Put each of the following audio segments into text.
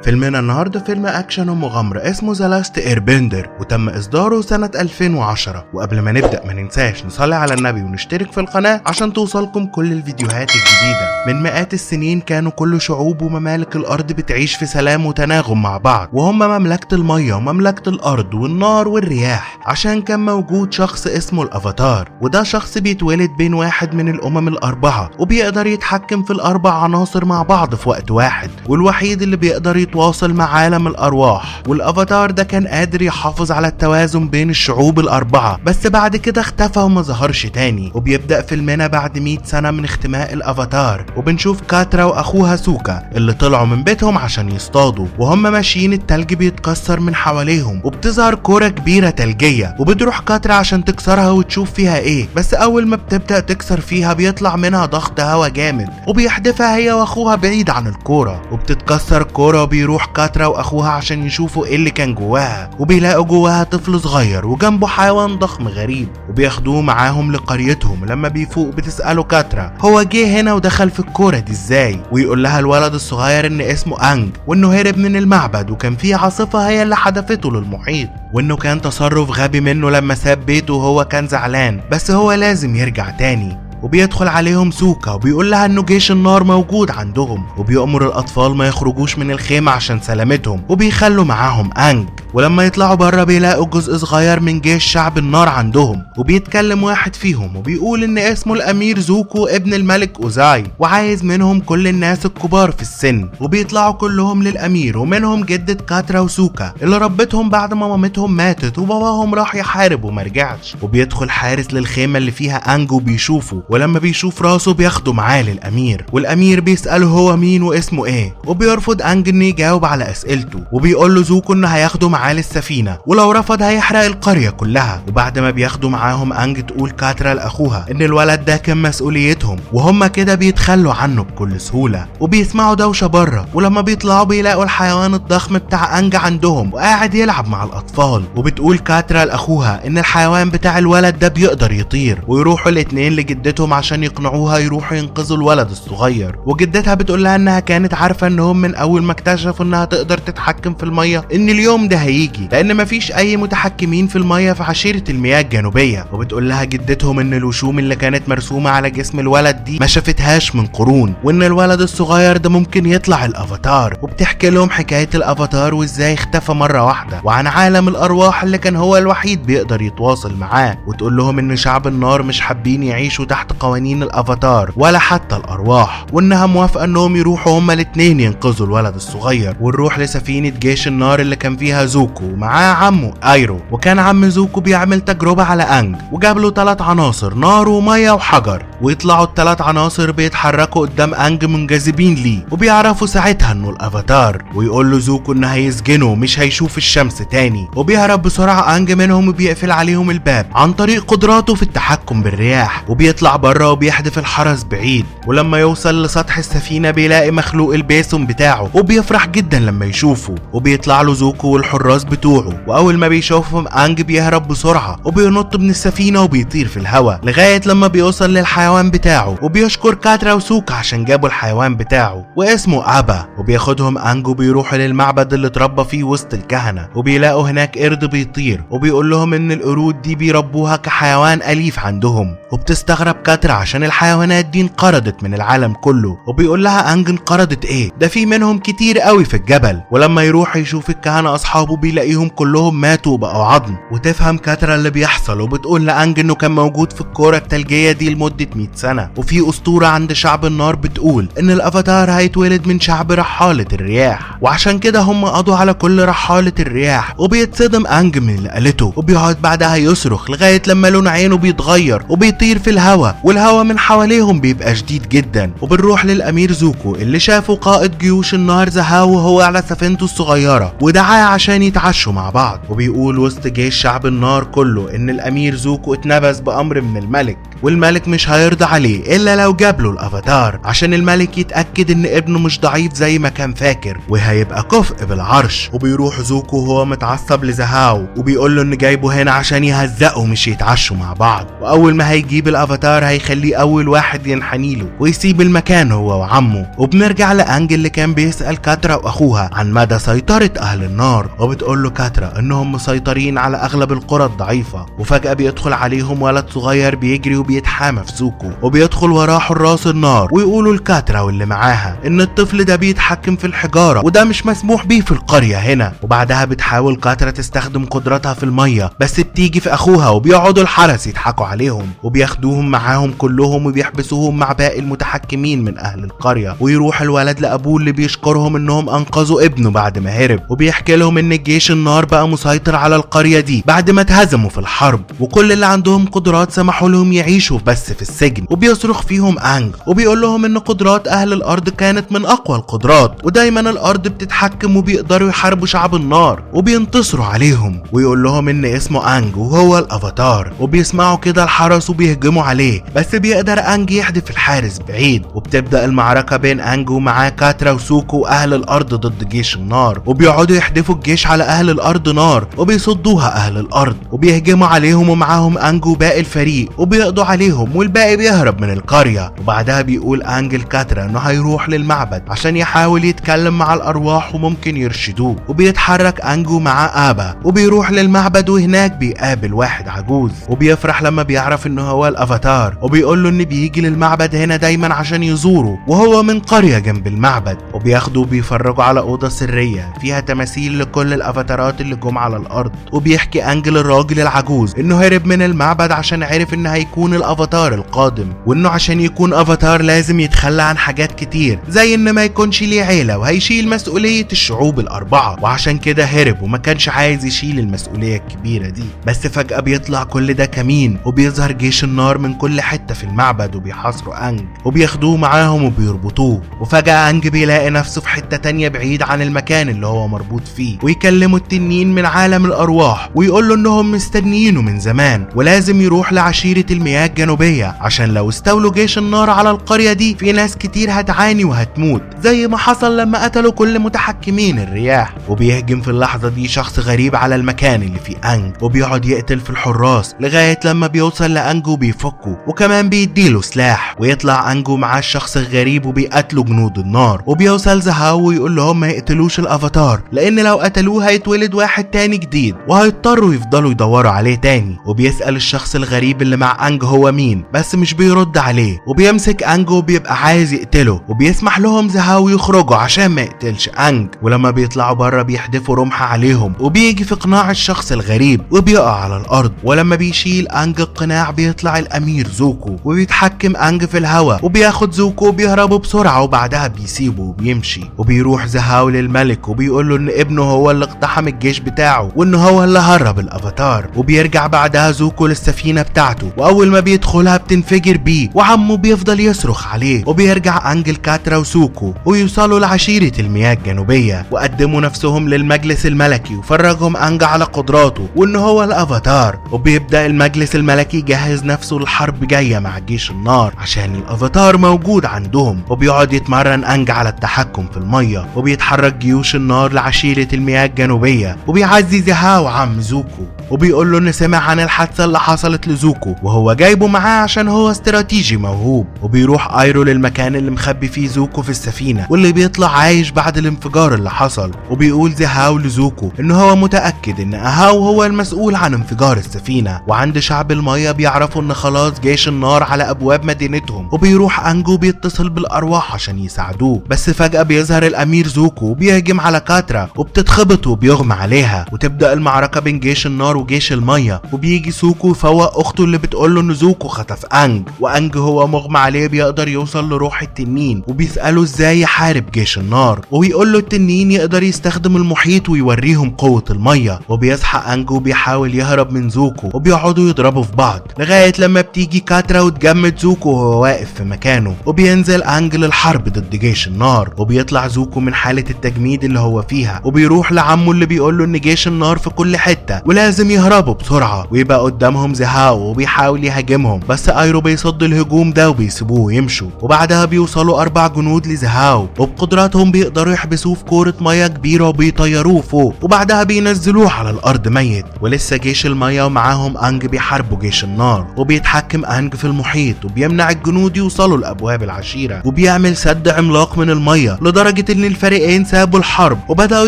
فيلمنا النهارده فيلم اكشن ومغامره اسمه ذا لاست ايربندر، وتم اصداره سنه 2010. وقبل ما نبدا ما ننساش نصلي على النبي ونشترك في القناه عشان توصلكم كل الفيديوهات الجديده. من مئات السنين كانوا كل شعوب وممالك الارض بتعيش في سلام وتناغم مع بعض، وهم مملكه الميه ومملكه الارض والنار والرياح، عشان كان موجود شخص اسمه الافاتار. وده شخص بيتولد بين واحد من الامم الاربعه، وبيقدر يتحكم في الاربع عناصر مع بعض في وقت واحد، والوحيد اللي بيقدر يتواصل مع عالم الارواح. والافاتار ده كان قادر يحافظ على التوازن بين الشعوب الاربعه، بس بعد كده اختفى وما ظهرش تاني. وبيبدا فيلمنا بعد 100 سنه من اختماء الافاتار، وبنشوف كاترا واخوها سوكا اللي طلعوا من بيتهم عشان يصطادوا، وهم ماشيين التلج بيتكسر من حواليهم، وبتظهر كوره كبيره تلجيه، وبتروح كاترا عشان تكسرها وتشوف فيها ايه. بس اول ما بتبدا تكسر فيها بيطلع منها ضغط هوا جامد، وبيحدفها هي واخوها بعيد عن الكوره، وبتتكسر الكوره. وبيروح كاترا واخوها عشان يشوفوا ايه اللي كان جواها، وبيلاقوا جواها طفل صغير وجنبه حيوان ضخم غريب، وبياخدوه معاهم لقريتهم. لما بيفوق بتساله كاترا هو جه هنا ودخل في الكوره دي ازاي، ويقول لها الولد الصغير ان اسمه انج، وانه هرب من المعبد وكان فيه عاصفه هي اللي حدفته للمحيط، وانه كان تصرف غبي منه لما ساب بيته وهو كان زعلان، بس هو لازم يرجع تاني. وبيدخل عليهم سوكا وبيقول لها انه جيش النار موجود عندهم، وبيأمر الاطفال ما يخرجوش من الخيمة عشان سلامتهم، وبيخلوا معاهم انج. ولما يطلعوا بره بيلاقوا جزء صغير من جيش شعب النار عندهم، وبيتكلم واحد فيهم وبيقول ان اسمه الامير زوكو ابن الملك اوزاي، وعايز منهم كل الناس الكبار في السن. وبيطلعوا كلهم للامير، ومنهم جدة كاترا وسوكا اللي ربتهم بعد ما مامتهم ماتت وباباهم راح يحارب ومرجعش. وبيدخل حارس للخيمة اللي فيها انج وبيشوفه، ولما بيشوف راسه بياخده معاه للامير، والامير بيسأله هو مين واسمه ايه، وبيرفض انج انه يجاوب على اسئلته، وبيقول له زوكو انه هياخده معاه السفينة، ولو رفض هيحرق القرية كلها. وبعد ما بياخدوا معاهم انج تقول كاترا لاخوها ان الولد ده كان مسؤوليتهم، وهم كده بيتخلوا عنه بكل سهولة. وبيسمعوا دوشة بره، ولما بيطلعوا بيلاقوا الحيوان الضخم بتاع انج عندهم وقاعد يلعب مع الاطفال. وبتقول كاترا لاخوها ان الحيوان بتاع الولد ده بيقدر يطير، ويروحوا الاتنين لجدتهم عشان يقنعوها يروحوا ينقذوا الولد الصغير. وجدتها بتقول لها انها كانت عارفة انهم من اول ما اكتشفوا انها تقدر تتحكم في المية ان اليوم ده هيجي، لان مفيش اي متحكمين في المية في عشيرة المياه الجنوبية. وبتقول لها جدتهم ان الوشوم اللي كانت مرسومة على جسم الولد دي ما شافتهاش من قرون، وان الولد الصغير ده ممكن يطلع الافاتار. وبتحكي لهم حكاية الافاتار وازاي اختفى مرة واحدة، وعن عالم الارواح اللي كان هو الوحيد بيقدر يتواصل معاه. وتقول لهم ان شعب النار مش حابين يعيشوا تحت قوانين الافاتار ولا حتى الارواح، وانها موافقة انهم يروحوا هما الاتنين ينقذوا الولد الصغير. ونروح لسفينة جيش النار اللي كان فيها زوكو ومعاه عمه ايرو. وكان عم زوكو بيعمل تجربة على انج، وجاب له 3 عناصر نار ومية وحجر، ويطلعوا ال3 عناصر بيتحركوا قدام انج منجذبين ليه، وبيعرفوا ساعتها انه الافاتار. ويقول له زوكو انه هيسجنه مش هيشوف الشمس تاني. وبيهرب بسرعة انج منهم وبيقفل عليهم الباب عن طريق قدراته في التحكم بالرياح، وبيطلع بره وبيحدف الحرس بعيد. ولما يوصل لسطح السفينة بيلاقي مخلوق البيسون بتاعه، وبيفرح جدا لما يشوفه. وبيطلع له زوكو والحراس بتوعه، واول ما بيشوفهم انج بيهرب بسرعه وبينط من السفينه وبيطير في الهواء لغايه لما بيوصل للحيوان بتاعه. وبيشكر كاترا وسوكا عشان جابوا الحيوان بتاعه واسمه ابا. وبياخدهم انج وبيروحوا للمعبد اللي اتربى فيه وسط الكهنه، وبيلاقوا هناك قرد بيطير، وبيقول لهم ان القرود دي بيربوها كحيوان اليف عندهم. وبتستغرب كاترا عشان الحيوانات دي انقرضت من العالم كله، وبيقول لها انج انقرضت ايه، ده في منهم كتير قوي في الجبل. ولما يروح يشوف الكهنه اصحابه بيلاقيهم كلهم ماتوا وبقوا عظم. وتفهم كاترا اللي بيحصل، وبتقول لانج انه كان موجود في الكوره التلجيه دي لمده 100 سنه، وفي اسطوره عند شعب النار بتقول ان الافاتار هيتولد من شعب رحاله الرياح، وعشان كده هم قضوا على كل رحاله الرياح. وبيتصدم انج من اللي قالته، وبيقعد بعدها يصرخ لغايه لما لون عينه بيتغير وبيطير في الهواء، والهواء من حواليهم بيبقى شديد جدا. وبنروح للامير زوكو اللي شافه قائد جيوش النار زهاو وهو على سفينته الصغيره، ودعاه عشان يتعشوا مع بعض. وبيقول وسط جيش شعب النار كله ان الامير زوكو اتنبذ بامر من الملك، والملك مش هيرضى عليه الا لو جاب له الافاتار، عشان الملك يتاكد ان ابنه مش ضعيف زي ما كان فاكر وهيبقى كفء بالعرش. وبيروح زوكو وهو متعصب لزهاو، وبيقول له ان جايبه هنا عشان يهزقه مش يتعشوا مع بعض. واول ما هيجيب الافاتار الافاتار هيخليه اول واحد ينحني له ويسيب المكان هو وعمه. وبنرجع لانج اللي كان بيسأل كاترا واخوها عن مدى سيطرة اهل النار، وبتقول له كاترا انهم مسيطرين على اغلب القرى الضعيفة. وفجأة بيدخل عليهم ولد صغير بيجري وبيتحامى في زوكو، وبيدخل وراه حراس النار ويقولوا لكاترا واللي معاها ان الطفل ده بيتحكم في الحجارة وده مش مسموح بيه في القرية هنا. وبعدها بتحاول كاترا تستخدم قدرتها في المية، بس بتيجي في اخوها وبيقعدوا الحرس يضحكوا عليهم وبياخدوهم معاهم كلهم وبيحبسوهم مع باقي المتحكمين من اهل القرية. ويروح الولد لابوه اللي بيشكرهم انهم انقذوا ابنه بعد ما هرب، وبيحكي لهم ان الجيش النار بقى مسيطر على القرية دي بعد ما اتهزموا في الحرب، وكل اللي عندهم قدرات سمحوا لهم يعيشوا بس في السجن. وبيصرخ فيهم انج وبيقول لهم ان قدرات اهل الارض كانت من اقوى القدرات، ودايما الارض بتتحكم وبيقدروا يحاربوا شعب النار وبينتصروا عليهم. ويقول لهم ان اسمه انج وهو الافاتار. وبيسمعوا كده الحرس وبيهجموا عليه، بس بيقدر انج يحدف الحارس بعيد. وبتبدأ المعركة بين انج ومعاه كاترا وسوكو واهل الارض ضد جيش النار، وبيقعدوا يحدفوا الجيش على اهل الارض نار وبيصدوها اهل الارض، وبيهجموا عليهم ومعاهم انج وباقي الفريق وبيقضوا عليهم والباقي بيهرب من القرية. وبعدها بيقول انج لكاترا انه هيروح للمعبد عشان يحاول يتكلم مع الارواح وممكن يرشدوه. وبيتحرك انج ومعاه ابا وبيروح للمعبد، وهناك بيقابل واحد عجوز وبيفرح لما بيعرف انه هو الافاتار، وبيقول له ان بيجي للمعبد هنا دايما عشان يزوره وهو من قرية جنب المعبد. وبياخدوا وبيفرجوا على اوضة سرية فيها تماثيل لكل الافاتارات اللي جم على الارض. وبيحكي انج للراجل العجوز انه هرب من المعبد عشان عرف ان هيكون الافاتار القادم، وانه عشان يكون افاتار لازم يتخلى عن حاجات كتير زي ان ما يكونش ليه عيلة وهيشيل مسؤولية الشعوب الاربعة، وعشان كده هرب وما كانش عايز يشيل المسؤولية الكبيرة دي. بس فجأة بيطلع كل ده كمين، وبيظهر جيش النار من كل حتة في المعبد وبيحاصروا انج وبياخدوه معاهم وبيربطوه. وفجأة انج بيلاقي نفسه في حتة تانية بعيد عن المكان اللي هو مربوط فيه، ويكلموا التنين من عالم الارواح ويقول له انهم مستنيينه من زمان ولازم يروح لعشيرة المياه الجنوبية عشان لو استولوا جيش النار على القرية دي في ناس كتير هتعاني وهتموت زي ما حصل لما قتلوا كل متحكمين الرياح. وبيهجم في اللحظة دي شخص غريب على المكان اللي فيه انج وبيقعد يقتل في الحراس لغاية لما بيوصل لانج وبيفكه، وكمان بيديله سلاح. ويطلع انج معاه الشخص الغريب وبيقتلوا جنود النار. وبيوصل زهاو ويقول لهم ما يقتلوش الافاتار لان لو قتلوه هيتولد واحد تاني جديد وهيضطروا يفضلوا يدوروا عليه تاني. وبيسأل الشخص الغريب اللي مع انج هو مين، بس مش بيرد عليه. وبيمسك انج وبيبقى عايز يقتله، وبيسمح لهم زهاو يخرجوا عشان ما يقتلش انج. ولما بيطلعوا بره بيحدفوا رمح عليهم، وبيجي في قناع الشخص الغريب وبيقع على الارض. ولما بيشيل انج القناع بيطلع الامير زوكو وبيتحكم انج في الهواء، وبياخد زوكو وبيهربوا بسرعة وبعدها بيسيبه وبيمشي. وبيروح زهاو للملك وبيقول له ان ابنه هو اللي اقتحم الجيش بتاعه وان هو اللي هرب الافاتار. وبيرجع بعدها زوكو للسفينة بتاعته، واول ما بيدخلها بتنفجر بيه وعمه بيفضل يصرخ عليه. وبيرجع انج لكاترا وسوكو ويوصلوا لعشيرة المياه الجنوبية وقدموا نفسهم للمجلس الملكي وفرجهم انج على قدراته وان هو الافاتار. وبيبدأ المجلس الملكي يجهز نفسه للحرب جاية مع جيش النار عشان الافاتار موجود عندهم. وبيقعد يتمرن انج على التحكم في المية، وبيتحرك جيوش النار لعشيرة المياه الجنوبية. وبيعزي زهاو عم زوكو وبيقول له ان سمع عن الحادثة اللي حصلت لزوكو وهو جايبه معاه عشان هو استراتيجي موهوب. وبيروح ايرو للمكان اللي مخبي فيه زوكو في السفينة واللي بيطلع عايش بعد الانفجار اللي حصل. وبيقول زهاو لزوكو ان هو متأكد ان اهاو هو المسؤول عن انفجار السفينة، وعند شعب المية بيعرفوا ان خلاص جيش النار على ابواب مدينتهم. وبيروح انجو بيتصل بالارواح عشان يساعدوه، بس فجأة بيظهر الامير زوكو وبيهجم على كاترا وبتتخبط وبيغمى عليها. وتبدأ المعركة بين جيش النار وجيش المية، وبيجي سوكو يفوق اخته اللي بتقوله ان زوكو خطف انج، وانج هو مغمى عليه بيقدر يوصل لروح التنين. وبيسأله ازاي يحارب جيش النار، وبيقول له التنين يقدر يستخدم المحيط ويوريهم قوة المية. وبيصحى انج وبيحاول يهرب من زوكو وبيقعدوا يضربوا في بعض لغاية لما بتيجي كاترا وتجمد زوكو وهو واقف في مكانه. وبينزل انج للحرب ضد جيش النار، وبيطلع زوكو من حالة التجميد اللي هو فيها وبيروح لعمه اللي بيقوله ان جيش النار في كل حتة ولازم لازم يهربوا بسرعة ويبقى قدامهم زهاو وبيحاول يهاجمهم، بس ايرو بيصد الهجوم ده وبيسيبوه يمشوا. وبعدها بيوصلوا 4 جنود لزهاو وبقدراتهم بيقدروا يحبسوه في كورة مية كبيرة وبيطيروه فوق، وبعدها بينزلوه على الارض ميت. ولسه جيش المية ومعاهم انج بيحاربوا جيش النار، وبيتحكم انج في المحيط وبيمنع الجنود يوصلوا لابواب العشيرة، وبيعمل سد عملاق من المية لدرجة ان الفريقين سابوا الحرب وبدأوا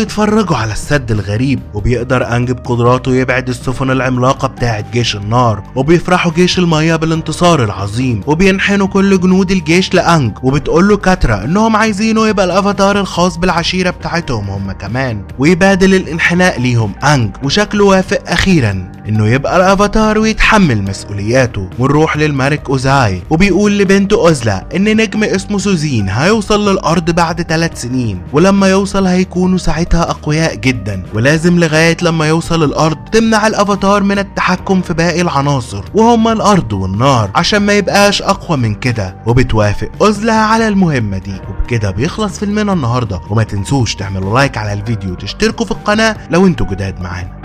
يتفرجوا على السد الغريب. وبيقدر انج بقدراته يبعد السفن العملاقة بتاعت جيش النار، وبيفرحوا جيش المية بالانتصار العظيم، وبينحنوا كل جنود الجيش لانج. وبتقوله كاترا انهم عايزينه يبقى الافاتار الخاص بالعشيرة بتاعتهم هم كمان، ويبادل الانحناء ليهم انج، وشكله وافق اخيرا انه يبقى الافاتار ويتحمل مسؤولياته. ونروح للملك اوزاي وبيقول لبنته اوزلا ان نجم اسمه سوزين هيوصل للارض بعد 3 سنين، ولما يوصل هيكونوا ساعتها اقوياء جدا، ولازم لغاية لما يوصل الارض تمنع الافاتار من التحكم في باقي العناصر وهم الارض والنار عشان ما يبقاش اقوى من كده. وبتوافق اوزلا على المهمة دي. وبكده بيخلص فيلمنا النهاردة، وما تنسوش تعملوا لايك على الفيديو وتشتركوا في القناة لو انتوا جداد معانا.